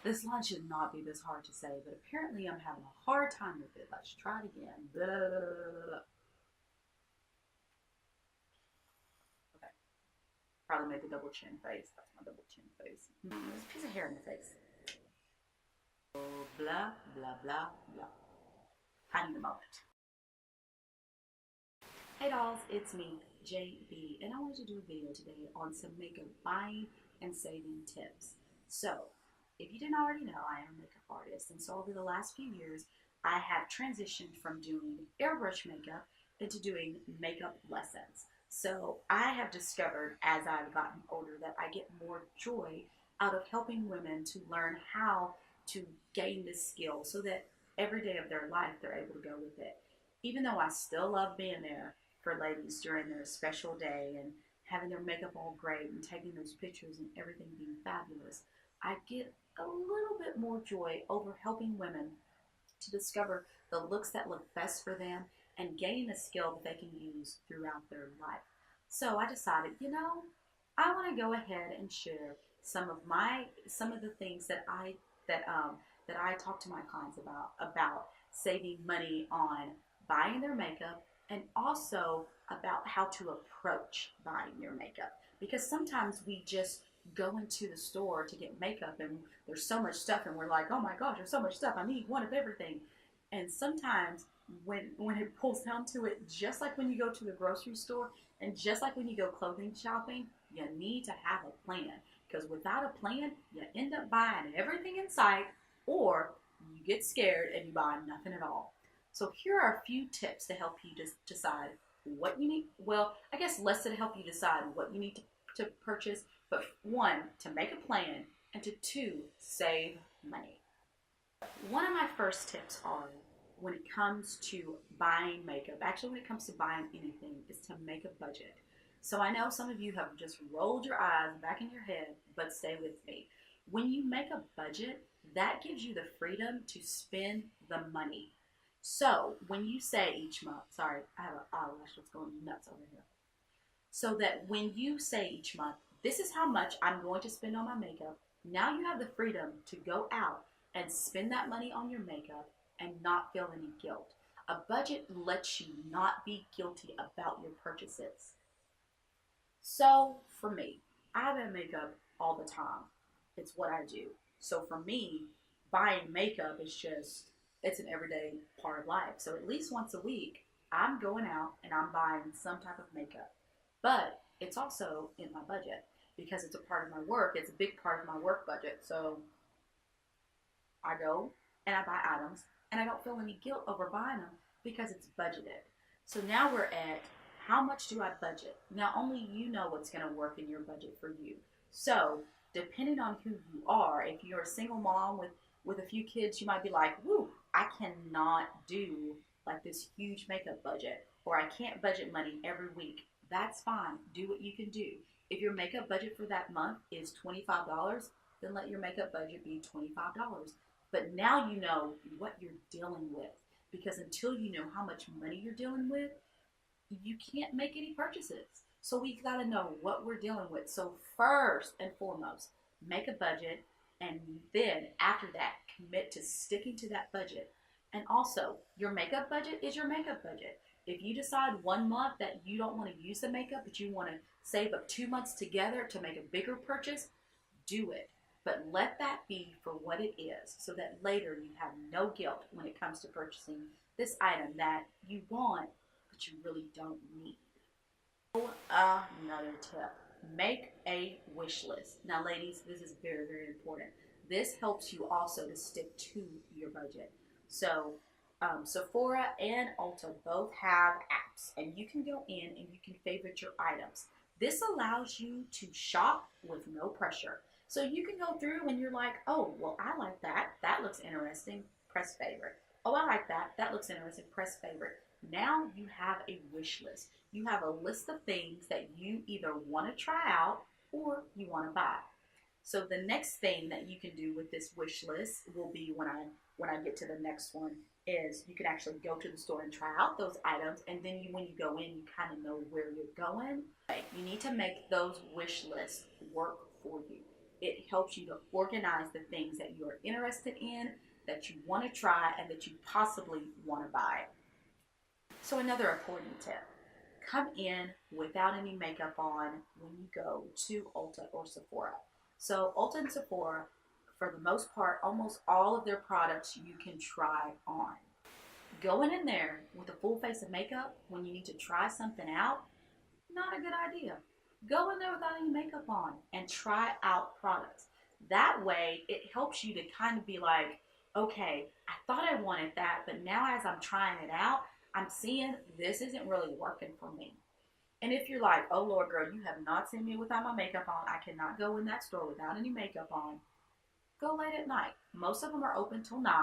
This line should not be this hard to say, but apparently I'm having a hard time with it. Let's try it again. Blah, blah, blah, blah. Okay. Probably make a double chin face. That's my double chin face. There's a piece of hair in the face. Blah, blah, blah, blah. I need a moment. Hey dolls, it's me, JB, and I wanted to do a video today on some makeup buying and saving tips. So, if you didn't already know, I am a makeup artist, and so over the last few years, I have transitioned from doing airbrush makeup into doing makeup lessons. So, I have discovered as I've gotten older that I get more joy out of helping women to learn how to gain this skill so that every day of their life they're able to go with it. Even though I still love being there for ladies during their special day and having their makeup all great and taking those pictures and everything being fabulous, I get a little bit more joy over helping women to discover the looks that look best for them and gain a skill that they can use throughout their life. So I decided, I want to go ahead and share some of the things that I talk to my clients about saving money on buying their makeup, and also about how to approach buying your makeup. Because sometimes we just go into the store to get makeup and there's so much stuff and we're like, oh my gosh, there's so much stuff, I need one of everything. And sometimes when it pulls down to it, just like when you go to the grocery store and just like when you go clothing shopping, you need to have a plan. Because without a plan, you end up buying everything in sight, or you get scared and you buy nothing at all. So here are a few tips to help you decide what you need. Well, I guess less to help you decide what you need to purchase, but one, to make a plan, and to two, save money. One of my first tips are when it comes to buying makeup, actually when it comes to buying anything, is to make a budget. So I know some of you have just rolled your eyes back in your head, but stay with me. When you make a budget, that gives you the freedom to spend the money. So when you say each month, sorry, I have an eyelash that's going nuts over here. So that when you say each month, this is how much I'm going to spend on my makeup, now you have the freedom to go out and spend that money on your makeup and not feel any guilt. A budget lets you not be guilty about your purchases. So for me, I buy makeup all the time. It's what I do. So for me, buying makeup is it's an everyday part of life. So at least once a week, I'm going out and I'm buying some type of makeup. But it's also in my budget because it's a part of my work. It's a big part of my work budget. So I go and I buy items and I don't feel any guilt over buying them because it's budgeted. So now we're at how much do I budget? Now only you know what's going to work in your budget for you. So depending on who you are, if you're a single mom with a few kids, you might be like, woo, I cannot do like this huge makeup budget, or I can't budget money every week. That's fine. Do what you can do. If your makeup budget for that month is $25, then let your makeup budget be $25. But now you know what you're dealing with, because until you know how much money you're dealing with, you can't make any purchases. So we've got to know what we're dealing with. So first and foremost, make a budget, and then after that, commit to sticking to that budget. And also, your makeup budget is your makeup budget. If you decide one month that you don't want to use the makeup, but you want to save up 2 months together to make a bigger purchase, do it. But let that be for what it is, so that later you have no guilt when it comes to purchasing this item that you want, but you really don't need. Another tip, make a wish list. Now ladies, this is very, very important. This helps you also to stick to your budget. So Sephora and Ulta both have apps, and you can go in and you can favorite your items. This allows you to shop with no pressure. So you can go through and you're like, oh, well, I like that. That looks interesting. Press favorite. Oh, I like that. That looks interesting. Press favorite. Now you have a wish list. You have a list of things that you either want to try out or you want to buy. So the next thing that you can do with this wish list will be when I get to the next one is you can actually go to the store and try out those items, and then when you go in, you kind of know where you're going. You need to make those wish lists work for you. It helps you to organize the things that you are interested in, that you want to try, and that you possibly want to buy. So another important tip, come in without any makeup on when you go to Ulta or Sephora. So Ulta and Sephora, for the most part, almost all of their products you can try on. Going in there with a full face of makeup when you need to try something out, not a good idea. Go in there without any makeup on and try out products. That way, it helps you to kind of be like, okay, I thought I wanted that, but now as I'm trying it out, I'm seeing this isn't really working for me. And if you're like, oh Lord, girl, you have not seen me without my makeup on, I cannot go in that store without any makeup on, go late at night. Most of them are open till 9.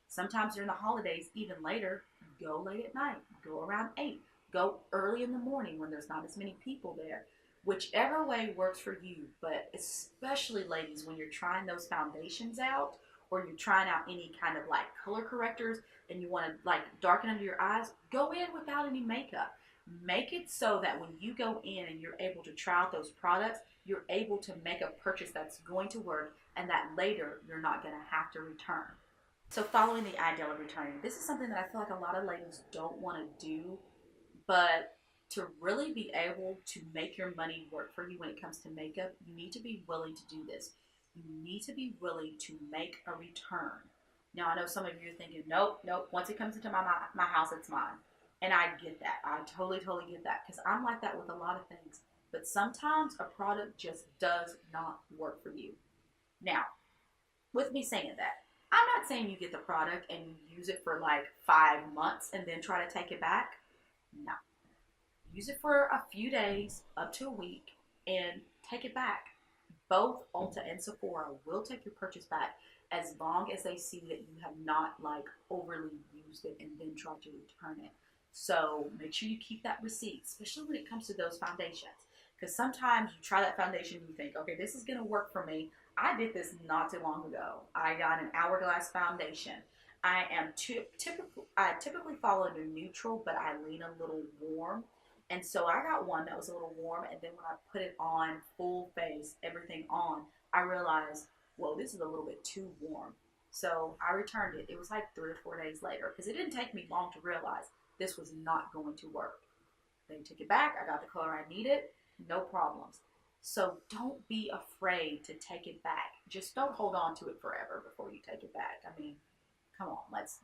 Sometimes during the holidays, even later. Go late at night. Go around 8. Go early in the morning when there's not as many people there. Whichever way works for you, but especially ladies, when you're trying those foundations out or you're trying out any kind of like color correctors and you want to like darken under your eyes, go in without any makeup. Make it so that when you go in and you're able to try out those products, you're able to make a purchase that's going to work and that later you're not going to have to return. So following the ideal of returning, this is something that I feel like a lot of ladies don't want to do, but to really be able to make your money work for you when it comes to makeup, you need to be willing to do this. You need to be willing to make a return. Now, I know some of you are thinking, nope, once it comes into my house, it's mine. And I get that. I totally get that because I'm like that with a lot of things. But sometimes a product just does not work for you. Now, with me saying that, I'm not saying you get the product and you use it for like 5 months and then try to take it back. No. Use it for a few days, up to a week, and take it back. Both Ulta and Sephora will take your purchase back as long as they see that you have not like overly used it and then tried to return it. So make sure you keep that receipt, especially when it comes to those foundations. Because sometimes you try that foundation and you think, okay, this is going to work for me. I did this not too long ago. I got an Hourglass foundation. I typically follow a neutral, but I lean a little warm. And so I got one that was a little warm, and then when I put it on full face, everything on, I realized, whoa, this is a little bit too warm. So I returned it. It was like 3 or 4 days later, because it didn't take me long to realize this was not going to work. They took it back. I got the color I needed. No problems. So don't be afraid to take it back. Just don't hold on to it forever before you take it back. I mean, come on, let's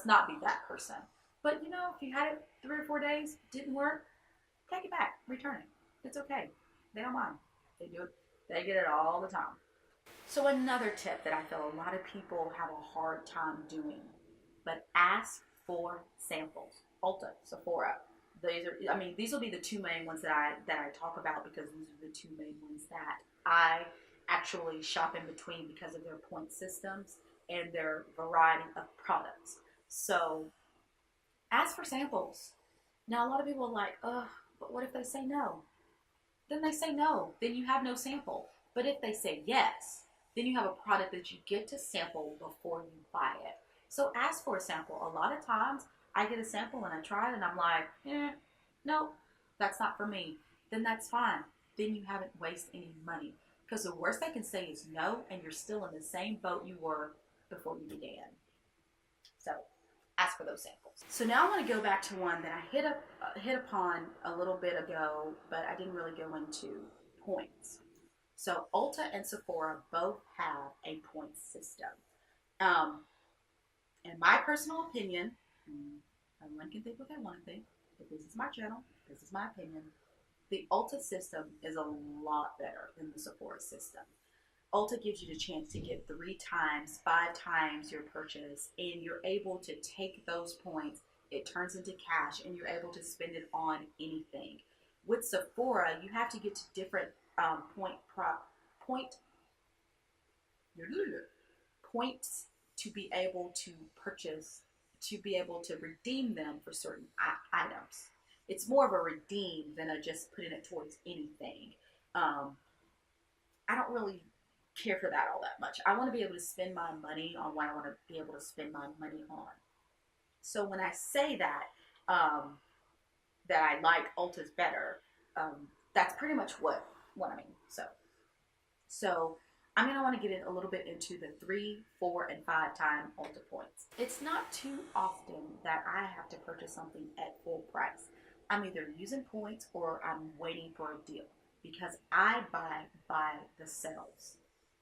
not be that person. But you know, if you had it 3 or 4 days, didn't work, take it back, return it. It's okay. They don't mind. They do it. They get it all the time. So another tip that I feel a lot of people have a hard time doing, but ask for samples. Ulta, Sephora. These will be the 2 main ones that I talk about because these are the 2 main ones that I actually shop in between because of their point systems and their variety of products. So ask for samples. Now, a lot of people are like, ugh, but what if they say no? Then they say no. Then you have no sample. But if they say yes, then you have a product that you get to sample before you buy it. So ask for a sample. A lot of times, I get a sample and I try it and I'm like, no, that's not for me. Then that's fine. Then you haven't wasted any money. Because the worst they can say is no, and you're still in the same boat you were before you began. So ask for those samples. So now I want to go back to one that I hit upon a little bit ago, but I didn't really go into points. So Ulta and Sephora both have a point system. In my personal opinion, everyone can think what they want to think, but this is my channel, this is my opinion. The Ulta system is a lot better than the Sephora system. Ulta gives you the chance to get 3 times, 5 times your purchase, and you're able to take those points, it turns into cash, and you're able to spend it on anything. With Sephora, you have to get to different points to be able to purchase, to be able to redeem them for certain items. It's more of a redeem than a just putting it towards anything. I don't really care for that all that much. I want to be able to spend my money on what I want to be able to spend my money on. So when I say that, that I like Ulta's better, that's pretty much what I mean. So I'm going to want to get in a little bit into the 3, 4, and 5 time Ulta points. It's not too often that I have to purchase something at full price. I'm either using points or I'm waiting for a deal because I buy by the sales.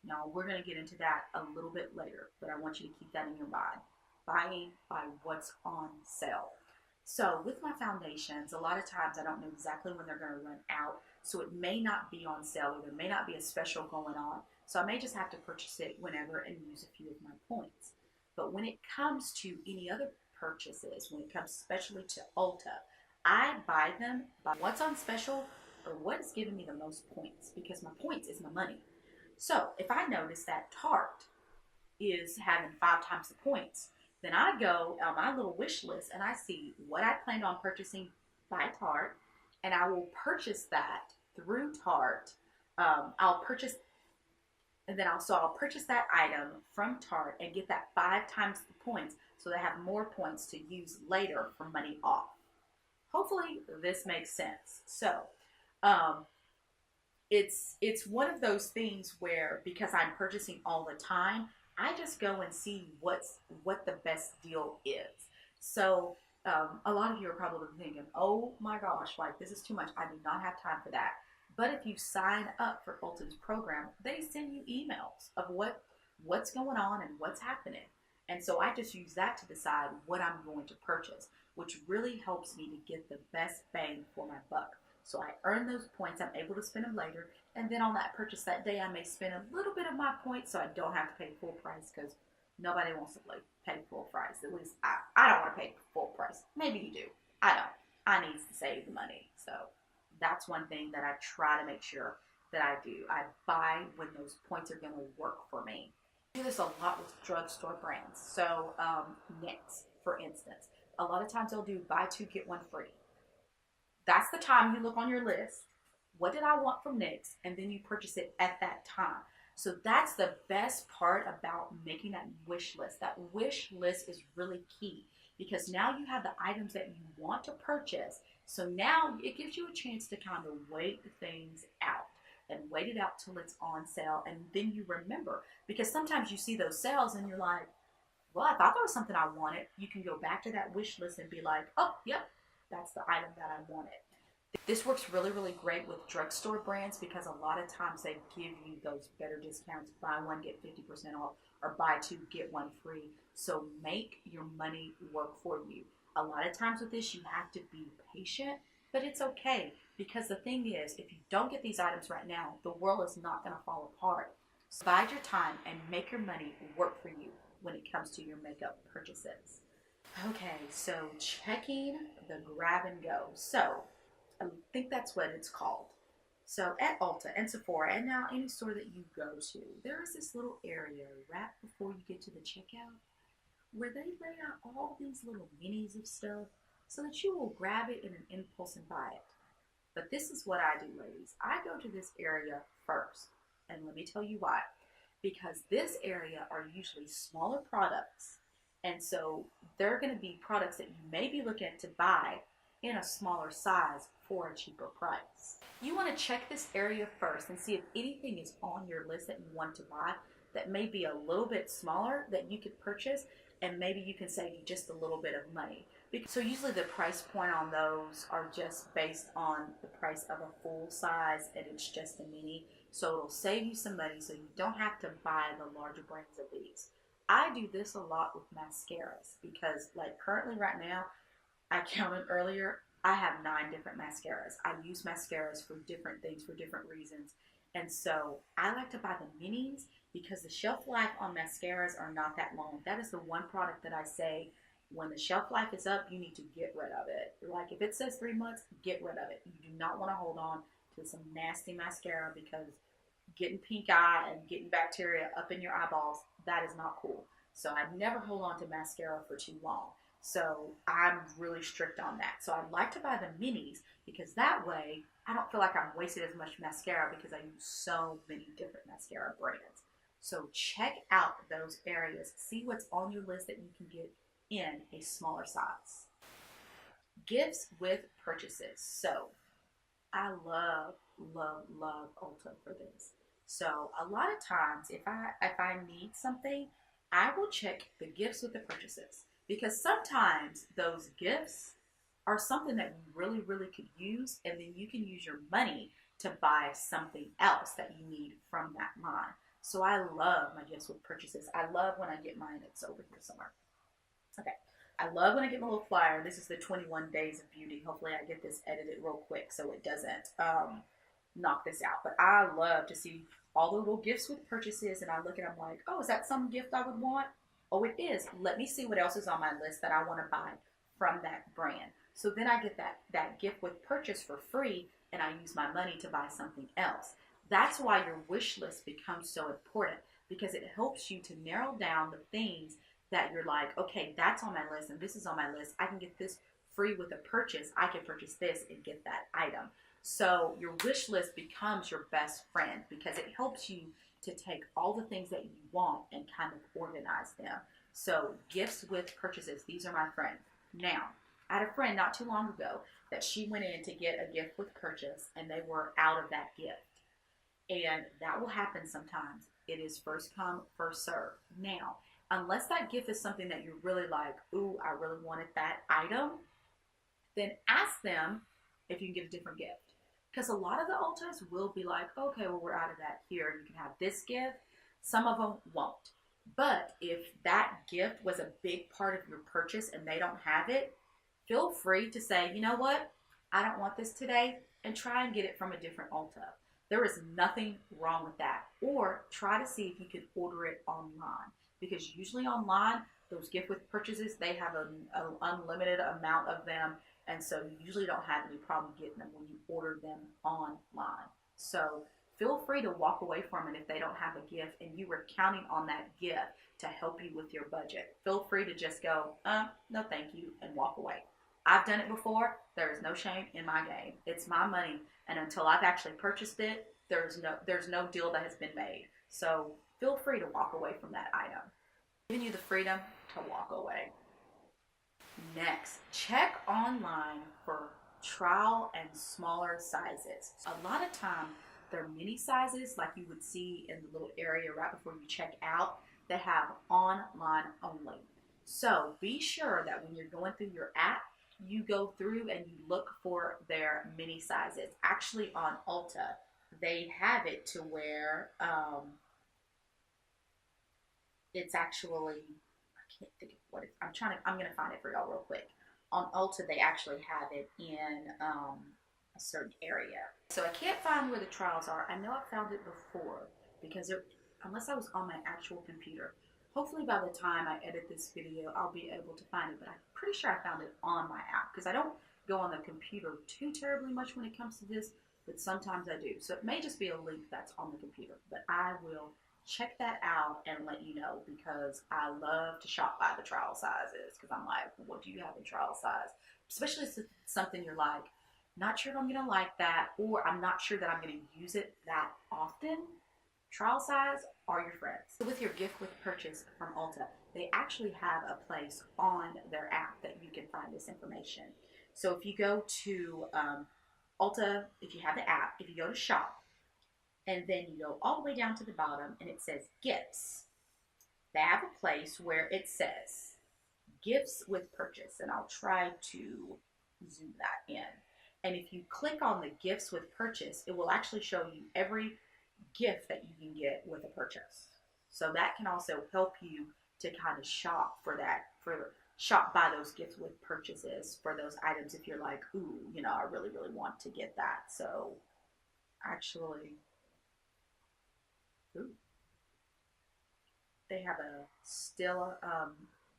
Now, we're going to get into that a little bit later, but I want you to keep that in your mind. Buying by what's on sale. So with my foundations, a lot of times I don't know exactly when they're going to run out. So it may not be on sale or there may not be a special going on. So I may just have to purchase it whenever and use a few of my points. But when it comes to any other purchases, when it comes especially to Ulta, I buy them by what's on special or what's giving me the most points because my points is my money. So if I notice that Tarte is having 5 times the points, then I go on my little wish list and I see what I planned on purchasing by Tarte, and I will purchase that through Tarte. I'll purchase that item from Tarte and get that 5 times the points, so they have more points to use later for money off. Hopefully this makes sense. So it's one of those things where because I'm purchasing all the time, I just go and see what the best deal is. So a lot of you are probably thinking, oh my gosh, like this is too much. I do not have time for that. But if you sign up for Ulta's program, they send you emails of what's going on and what's happening. And so I just use that to decide what I'm going to purchase, which really helps me to get the best bang for my buck. So I earn those points, I'm able to spend them later, and then on that purchase that day, I may spend a little bit of my points so I don't have to pay full price because nobody wants to pay full price. At least I don't want to pay full price. Maybe you do. I don't. I need to save the money. So that's one thing that I try to make sure that I do. I buy when those points are going to work for me. I do this a lot with drugstore brands. So NYX, for instance. A lot of times they'll do buy 2, get 1 free. That's the time you look on your list. What did I want from NYX? And then you purchase it at that time. So that's the best part about making that wish list. That wish list is really key because now you have the items that you want to purchase. So now it gives you a chance to kind of wait things out and wait it out till it's on sale. And then you remember, because sometimes you see those sales and you're like, well, I thought there was something I wanted. You can go back to that wish list and be like, oh, yep, that's the item that I wanted. This works really, really great with drugstore brands because a lot of times they give you those better discounts, buy 1, get 50% off, or buy 2, get 1 free. So make your money work for you. A lot of times with this, you have to be patient, but it's okay because the thing is, if you don't get these items right now, the world is not going to fall apart. So bide your time and make your money work for you when it comes to your makeup purchases. Okay, so checking the grab and go. So I think that's what it's called. So at Ulta and Sephora and now any store that you go to, there is this little area right before you get to the checkout where they lay out all these little minis of stuff so that you will grab it in an impulse and buy it. But this is what I do, ladies. I go to this area first. And let me tell you why. Because this area are usually smaller products. And so they're going to be products that you may be looking to buy in a smaller size for a cheaper price. You want to check this area first and see if anything is on your list that you want to buy that may be a little bit smaller that you could purchase, and maybe you can save you just a little bit of money. So usually the price point on those are just based on the price of a full size and it's just a mini. So it'll save you some money so you don't have to buy the larger brands of these. I do this a lot with mascaras because like currently right now, I counted earlier, I have 9 different mascaras. I use mascaras for different things for different reasons. And so I like to buy the minis because the shelf life on mascaras are not that long. That is the one product that I say when the shelf life is up, you need to get rid of it. Like if it says 3 months, get rid of it. You do not want to hold on to some nasty mascara because getting pink eye and getting bacteria up in your eyeballs, that is not cool. So I never hold on to mascara for too long. So I'm really strict on that. So I like to buy the minis because that way I don't feel like I'm wasting as much mascara because I use so many different mascara brands. So check out those areas. See what's on your list that you can get in a smaller size. Gifts with purchases. So I love Ulta for this. So a lot of times, if I need something, I will check the gifts with the purchases, because sometimes those gifts are something that you really, really could use, and then you can use your money to buy something else that you need from that line. So I love my gifts with purchases. I love when I get mine. It's over here somewhere. Okay. I love when I get my little flyer. This is the 21 Days of Beauty. Hopefully I get this edited real quick so it doesn't knock this out. But I love to see all the little gifts with purchases, and I look at them like, oh, is that some gift I would want? Oh, it is. Let me see what else is on my list that I want to buy from that brand. So then I get that gift with purchase for free, and I use my money to buy something else. That's why your wish list becomes so important, because it helps you to narrow down the things that you're like, okay, that's on my list and this is on my list. I can get this free with a purchase. I can purchase this and get that item. So your wish list becomes your best friend, because it helps you to take all the things that you want and kind of organize them. So gifts with purchases, these are my friends. Now, I had a friend not too long ago that she went in to get a gift with purchase, and they were out of that gift. And that will happen sometimes. It is first come, first serve. Now, unless that gift is something that you're really like, ooh, I really wanted that item, then ask them if you can get a different gift. Because a lot of the Ultas will be like, okay, well, we're out of that here. You can have this gift. Some of them won't. But if that gift was a big part of your purchase and they don't have it, feel free to say, you know what? I don't want this today, and try and get it from a different Ulta. There is nothing wrong with that. Or try to see if you can order it online, because usually online, those gift with purchases, they have an unlimited amount of them, and so you usually don't have any problem getting them when you order them online. So feel free to walk away from it if they don't have a gift and you were counting on that gift to help you with your budget. Feel free to just go, no thank you, and walk away. I've done it before. There is no shame in my game. It's my money, and until I've actually purchased it, there's no deal that has been made. So feel free to walk away from that item. Giving you the freedom to walk away. Next, check online for trial and smaller sizes. A lot of time, they're mini sizes like you would see in the little area right before you check out. They have online only. So be sure that when you're going through your app, you go through and you look for their mini sizes. Actually, on Ulta, they have it to where it's actually, I can't think of what it's, I'm going to find it for y'all real quick. On Ulta, they actually have it in a certain area. So I can't find where the trials are. I know I found it before, because unless I was on my actual computer. Hopefully by the time I edit this video, I'll be able to find it, but I'm pretty sure I found it on my app, because I don't go on the computer too terribly much when it comes to this, but sometimes I do. So it may just be a link that's on the computer, but I will check that out and let you know, because I love to shop by the trial sizes, because I'm like, what do you have in trial size? Especially if it's something you're like, not sure if I'm going to like that, or I'm not sure that I'm going to use it that often. Trial size are your friends. So with your gift with purchase from Ulta, they actually have a place on their app that you can find this information. So if you go to Ulta, if you have the app, if you go to shop, and then you go all the way down to the bottom and it says gifts, they have a place where it says gifts with purchase, and I'll try to zoom that in. And if you click on the gifts with purchase, it will actually show you every gift that you can get with a purchase. So that can also help you to kind of shop for that, shop by those gifts with purchases for those items if you're like, ooh, you know, I really, really want to get that. So actually, ooh, they have a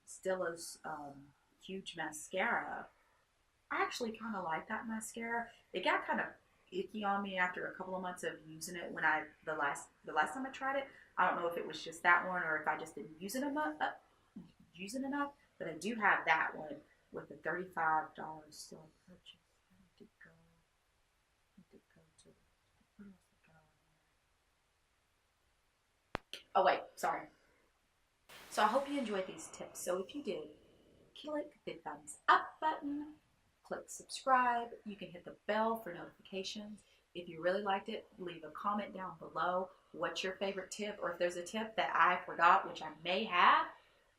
Stilla's huge mascara. I actually kind of like that mascara. It got kind of icky on me after a couple of months of using it when the last time I tried it. I don't know if it was just that one or if I just didn't use it enough, but I do have that one with the $35 still purchase. Where did it go? Where else it go? Oh wait, sorry. So I hope you enjoyed these tips. So if you did, click the thumbs up button, click subscribe. You can hit the bell for notifications. If you really liked it, leave a comment down below. What's your favorite tip? Or if there's a tip that I forgot, which I may have,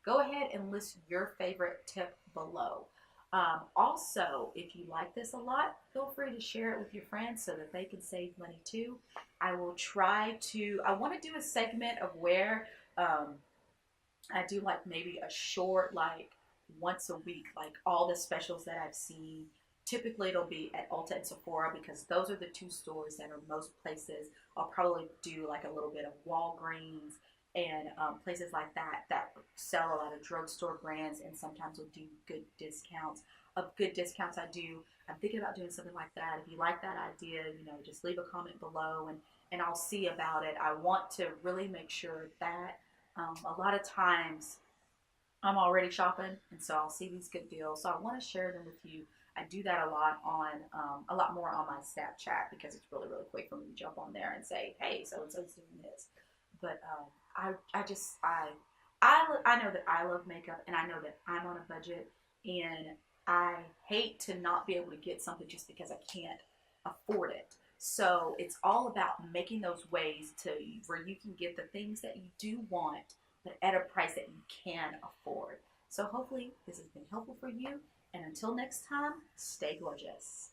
go ahead and list your favorite tip below. Also, if you like this a lot, feel free to share it with your friends so that they can save money too. I will try to, I want to do a segment of where I do like maybe a short, like once a week, like all the specials that I've seen. Typically, it'll be at Ulta and Sephora because those are the two stores that are most places. I'll probably do like a little bit of Walgreens and places like that that sell a lot of drugstore brands and sometimes will do good discounts. Of good discounts, I'm thinking about doing something like that. If you like that idea, just leave a comment below and I'll see about it. I want to really make sure that a lot of times I'm already shopping, and so I'll see these good deals. So I want to share them with you. I do that a lot more on my Snapchat because it's really, really quick for me to jump on there and say, hey, so and so's doing this. But I know that I love makeup, and I know that I'm on a budget, and I hate to not be able to get something just because I can't afford it. So it's all about making those ways to where you can get the things that you do want, but at a price that you can afford. So hopefully this has been helpful for you. And until next time, stay gorgeous.